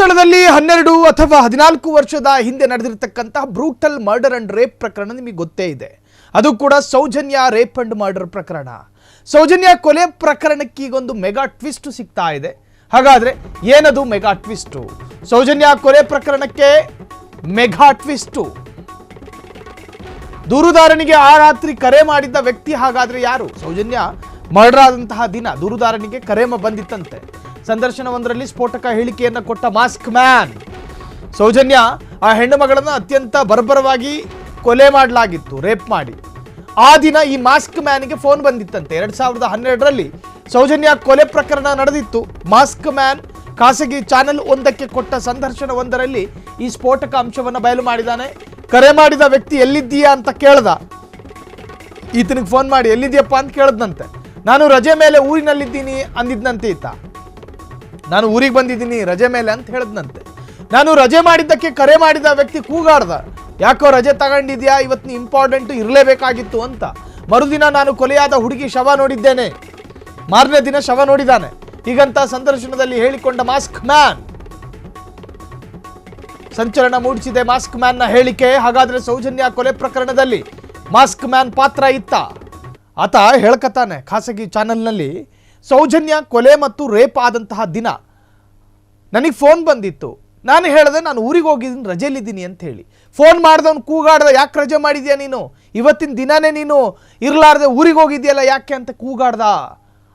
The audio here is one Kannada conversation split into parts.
ಧರ್ಮಸ್ಥಳದಲ್ಲಿ 12 ಅಥವಾ 14 ವರ್ಷದ ಹಿಂದೆ ನಡೆದಿರತಕ್ಕಂತಹ ಬ್ರೂಟಲ್ ಮರ್ಡರ್ ಅಂಡ್ ರೇಪ್ ಪ್ರಕರಣ ನಿಮಗೆ ಗೊತ್ತೇ ಇದೆ. ಅದು ಕೂಡ ಸೌಜನ್ಯ ರೇಪ್ ಅಂಡ್ ಮರ್ಡರ್ ಪ್ರಕರಣ. ಸೌಜನ್ಯ ಕೊಲೆ ಪ್ರಕರಣಕ್ಕೆ ಈಗೊಂದು ಮೆಗಾ ಟ್ವಿಸ್ಟ್ ಸಿಗ್ತಾ ಇದೆ. ಹಾಗಾದ್ರೆ ಏನದು ಮೆಗಾ ಟ್ವಿಸ್ಟ್? ಸೌಜನ್ಯ ಕೊಲೆ ಪ್ರಕರಣಕ್ಕೆ ಮೆಗಾ ಟ್ವಿಸ್ಟ್. ದೂರುದಾರನಿಗೆ ಆ ರಾತ್ರಿ ಕರೆ ಮಾಡಿದ್ದ ವ್ಯಕ್ತಿ ಹಾಗಾದ್ರೆ ಯಾರು? ಸೌಜನ್ಯ ಮರ್ಡರ್ ಆದಂತಹ ದಿನ ದೂರುದಾರನಿಗೆ ಕರೆ ಬಂದಿತ್ತಂತೆ. ಸಂದರ್ಶನವೊಂದರಲ್ಲಿ ಸ್ಫೋಟಕ ಹೇಳಿಕೆಯನ್ನು ಕೊಟ್ಟ ಮಾಸ್ಕ್ ಮ್ಯಾನ್. ಸೌಜನ್ಯ ಆ ಹೆಣ್ಣು ಮಗಳನ್ನು ಅತ್ಯಂತ ಬರ್ಬರವಾಗಿ ಕೊಲೆ ಮಾಡಲಾಗಿತ್ತು, ರೇಪ್ ಮಾಡಿ. ಆ ದಿನ ಈ ಮಾಸ್ಕ್ ಮ್ಯಾನ್ಗೆ ಫೋನ್ ಬಂದಿತ್ತಂತೆ. 2012ರಲ್ಲಿ ಸೌಜನ್ಯ ಕೊಲೆ ಪ್ರಕರಣ ನಡೆದಿತ್ತು. ಮಾಸ್ಕ್ ಮ್ಯಾನ್ ಖಾಸಗಿ ಚಾನೆಲ್ ಒಂದಕ್ಕೆ ಕೊಟ್ಟ ಸಂದರ್ಶನವೊಂದರಲ್ಲಿ ಈ ಸ್ಫೋಟಕ ಅಂಶವನ್ನು ಬಯಲು ಮಾಡಿದ್ದಾನೆ. ಕರೆ ಮಾಡಿದ ವ್ಯಕ್ತಿ ಎಲ್ಲಿದ್ದೀಯಾ ಅಂತ ಕೇಳ್ದ. ಈತನಿಗೆ ಫೋನ್ ಮಾಡಿ ಎಲ್ಲಿದ್ಯಪ್ಪ ಅಂತ ಕೇಳದ್ನಂತೆ. ನಾನು ರಜೆ ಮೇಲೆ ಊರಿನಲ್ಲಿದ್ದೀನಿ ಅಂದಿದ್ನಂತೆ ಈತ. ನಾನು ಊರಿಗೆ ಬಂದಿದ್ದೀನಿ ರಜೆ ಮೇಲೆ ಅಂತ ಹೇಳದ್ನಂತೆ. ನಾನು ರಜೆ ಮಾಡಿದ್ದಕ್ಕೆ ಕರೆ ಮಾಡಿದ ವ್ಯಕ್ತಿ ಕೂಗಾಡ್ದ, ಯಾಕೋ ರಜೆ ತಗೊಂಡಿದ್ಯಾ, ಇವತ್ತು ಇಂಪಾರ್ಟೆಂಟ್ ಇರಲೇಬೇಕಾಗಿತ್ತು ಅಂತ. ಮರುದಿನ ನಾನು ಕೊಲೆಯಾದ ಹುಡುಗಿ ಶವ ನೋಡಿದ್ದೇನೆ, ಮಾರನೇ ದಿನ ಶವ ನೋಡಿದ್ದಾನೆ, ಹೀಗಂತ ಸಂದರ್ಶನದಲ್ಲಿ ಹೇಳಿಕೊಂಡ ಮಾಸ್ಕ್ ಮ್ಯಾನ್. ಸಂಚಲನ ಮೂಡಿಸಿದೆ ಮಾಸ್ಕ್ ಮ್ಯಾನ್ನ ಹೇಳಿಕೆ. ಹಾಗಾದ್ರೆ ಸೌಜನ್ಯ ಕೊಲೆ ಪ್ರಕರಣದಲ್ಲಿ ಮಾಸ್ಕ್ ಮ್ಯಾನ್ ಪಾತ್ರ ಇತ್ತ? ಆತ ಹೇಳ್ಕತಾನೆ ಖಾಸಗಿ ಚಾನೆಲ್ನಲ್ಲಿ, ಸೌಜನ್ಯ ಕೊಲೆ ಮತ್ತು ರೇಪ್ ಆದಂತಹ ದಿನ ನನಗೆ ಫೋನ್ ಬಂದಿತ್ತು. ನಾನು ಹೇಳಿದೆ ನಾನು ಊರಿಗೆ ಹೋಗಿದ್ದೀನಿ, ರಜೆಯಲ್ಲಿದ್ದೀನಿ ಅಂತ ಹೇಳಿ. ಫೋನ್ ಮಾಡಿದವನು ಕೂಗಾಡ್ದ, ಯಾಕೆ ರಜೆ ಮಾಡಿದ್ಯಾ ನೀನು, ಇವತ್ತಿನ ದಿನನೇ ನೀನು ಇರಲಾರ್ದೆ ಊರಿಗೆ ಹೋಗಿದ್ಯಲ್ಲ ಯಾಕೆ ಅಂತ ಕೂಗಾಡ್ದ.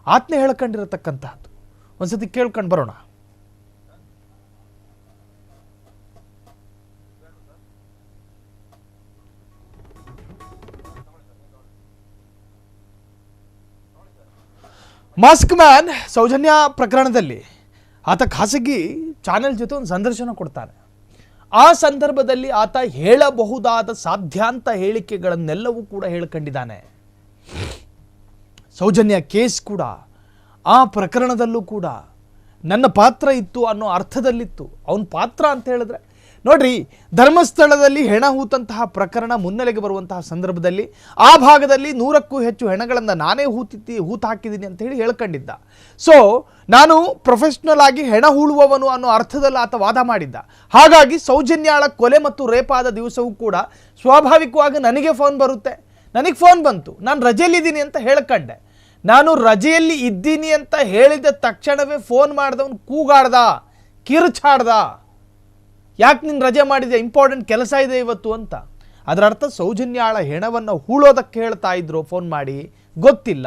ಆತನೇ ಹೇಳ್ಕೊಂಡಿರತಕ್ಕಂತಹದ್ದು. ಒಂದ್ಸತಿ ಕೇಳ್ಕೊಂಡು ಬರೋಣ. ಮಾಸ್ಕ್ ಮ್ಯಾನ್ ಸೌಜನ್ಯ ಪ್ರಕರಣದಲ್ಲಿ ಆತ ಖಾಸಗಿ ಚಾನೆಲ್ ಜೊತೆ ಒಂದು ಸಂದರ್ಶನ ಕೊಡ್ತಾನೆ. ಆ ಸಂದರ್ಭದಲ್ಲಿ ಆತ ಹೇಳಬಹುದಾದ ಸಾಧ್ಯಾಂತ ಹೇಳಿಕೆಗಳನ್ನೆಲ್ಲವೂ ಕೂಡ ಹೇಳ್ಕೊಂಡಿದ್ದಾನೆ. ಸೌಜನ್ಯ ಕೇಸ್ ಕೂಡ, ಆ ಪ್ರಕರಣದಲ್ಲೂ ಕೂಡ ನನ್ನ ಪಾತ್ರ ಇತ್ತು ಅನ್ನೋ ಅರ್ಥದಲ್ಲಿತ್ತು. ಅವನ ಪಾತ್ರ ಅಂತ ಹೇಳಿದ್ರೆ ನೋಡ್ರಿ, ಧರ್ಮಸ್ಥಳದಲ್ಲಿ ಹೆಣ ಹೂತಂತಹ ಪ್ರಕರಣ ಮುನ್ನೆಲೆಗೆ ಬರುವಂತಹ ಸಂದರ್ಭದಲ್ಲಿ ಆ ಭಾಗದಲ್ಲಿ 100ಕ್ಕೂ ಹೆಚ್ಚು ಹೆಣಗಳನ್ನು ನಾನೇ ಹೂತು ಹಾಕಿದ್ದೀನಿ ಅಂತ ಹೇಳಿ ಹೇಳ್ಕೊಂಡಿದ್ದ. ಸೊ ನಾನು ಪ್ರೊಫೆಷ್ನಲ್ ಆಗಿ ಹೆಣ ಹೂಳುವವನು ಅನ್ನೋ ಅರ್ಥದಲ್ಲಿ ಆತ ವಾದ ಮಾಡಿದ್ದ. ಹಾಗಾಗಿ ಸೌಜನ್ಯಾಳ ಕೊಲೆ ಮತ್ತು ರೇಪ್ ಆದ ದಿವಸವೂ ಕೂಡ ಸ್ವಾಭಾವಿಕವಾಗಿ ನನಗೆ ಫೋನ್ ಬರುತ್ತೆ. ನನಗೆ ಫೋನ್ ಬಂತು, ನಾನು ರಜೆಯಲ್ಲಿದ್ದೀನಿ ಅಂತ ಹೇಳ್ಕೊಂಡೆ. ನಾನು ರಜೆಯಲ್ಲಿ ಇದ್ದೀನಿ ಅಂತ ಹೇಳಿದ ತಕ್ಷಣವೇ ಫೋನ್ ಮಾಡಿದವನು ಕೂಗಾಡ್ದ, ಕಿರುಚಾಡ್ದ, ಯಾಕೆ ನೀನು ರಜೆ ಮಾಡಿದೆ, ಇಂಪಾರ್ಟೆಂಟ್ ಕೆಲಸ ಇದೆ ಇವತ್ತು ಅಂತ. ಅದರ ಅರ್ಥ ಸೌಜನ್ಯಾಳ ಹೆಣವನ್ನು ಹೂಳೋದಕ್ಕೆ ಹೇಳ್ತಾ ಇದ್ರು ಫೋನ್ ಮಾಡಿ, ಗೊತ್ತಿಲ್ಲ.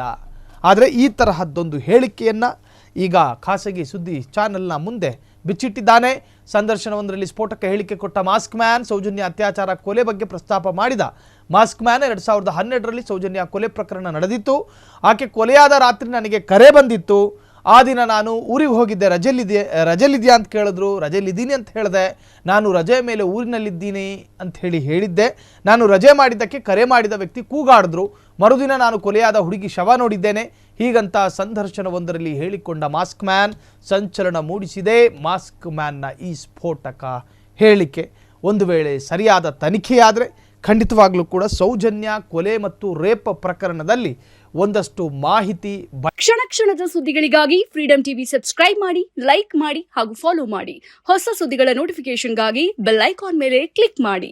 ಆದರೆ ಈ ತರಹದ್ದೊಂದು ಹೇಳಿಕೆಯನ್ನು ಈಗ ಖಾಸಗಿ ಸುದ್ದಿ ಚಾನೆಲ್ನ ಮುಂದೆ ಬಿಚ್ಚಿಟ್ಟಿದ್ದಾನೆ. ಸಂದರ್ಶನವೊಂದರಲ್ಲಿ ಸ್ಫೋಟಕ ಹೇಳಿಕೆ ಕೊಟ್ಟ ಮಾಸ್ಕ್ ಮ್ಯಾನ್. ಸೌಜನ್ಯ ಅತ್ಯಾಚಾರ ಕೊಲೆ ಬಗ್ಗೆ ಪ್ರಸ್ತಾಪ ಮಾಡಿದ ಮಾಸ್ಕ್ ಮ್ಯಾನ್. 2012ರಲ್ಲಿ ಸೌಜನ್ಯ ಕೊಲೆ ಪ್ರಕರಣ ನಡೆದಿತ್ತು. ಆಕೆ ಕೊಲೆಯಾದ ರಾತ್ರಿ ನನಗೆ ಕರೆ ಬಂದಿತ್ತು. ಆ ದಿನ ನಾನು ಊರಿಗೆ ಹೋಗಿದ್ದೆ, ರಜೆಯಲ್ಲಿದೆಯಾ ಅಂತ ಕೇಳಿದ್ರು, ರಜೆಯಲ್ಲಿದ್ದೀನಿ ಅಂತ ಹೇಳಿದೆ. ನಾನು ರಜೆ ಮೇಲೆ ಊರಿನಲ್ಲಿದ್ದೀನಿ ಅಂತ ಹೇಳಿದ್ದೆ. ನಾನು ರಜೆ ಮಾಡಿದ್ದಕ್ಕೆ ಕರೆ ಮಾಡಿದ ವ್ಯಕ್ತಿ ಕೂಗಾಡಿದ್ರು. ಮರುದಿನ ನಾನು ಕೊಲೆಯಾದ ಹುಡುಗಿ ಶವ ನೋಡಿದ್ದೇನೆ, ಹೀಗಂತ ಸಂದರ್ಶನವೊಂದರಲ್ಲಿ ಹೇಳಿಕೊಂಡ ಮಾಸ್ಕ್ ಮ್ಯಾನ್. ಸಂಚಲನ ಮೂಡಿಸಿದೆ ಮಾಸ್ಕ್ ಮ್ಯಾನ್ನ ಈ ಸ್ಫೋಟಕ ಹೇಳಿಕೆ. ಒಂದು ವೇಳೆ ಸರಿಯಾದ ತನಿಖೆಯಾದರೆ ಖಂಡಿತವಾಗ್ಲೂ ಕೂಡ ಸೌಜನ್ಯ ಕೊಲೆ ಮತ್ತು ರೇಪ್ ಪ್ರಕರಣದಲ್ಲಿ ಒಂದಷ್ಟು ಮಾಹಿತಿ. ಕ್ಷಣ ಕ್ಷಣದ ಸುದ್ದಿಗಳಿಗಾಗಿ ಫ್ರೀಡಂ ಟಿವಿ ಸಬ್ಸ್ಕ್ರೈಬ್ ಮಾಡಿ, ಲೈಕ್ ಮಾಡಿ ಹಾಗೂ ಫಾಲೋ ಮಾಡಿ. ಹೊಸ ಸುದ್ದಿಗಳ ನೋಟಿಫಿಕೇಶನ್ಗಾಗಿ ಬೆಲ್ ಐಕಾನ್ ಮೇಲೆ ಕ್ಲಿಕ್ ಮಾಡಿ.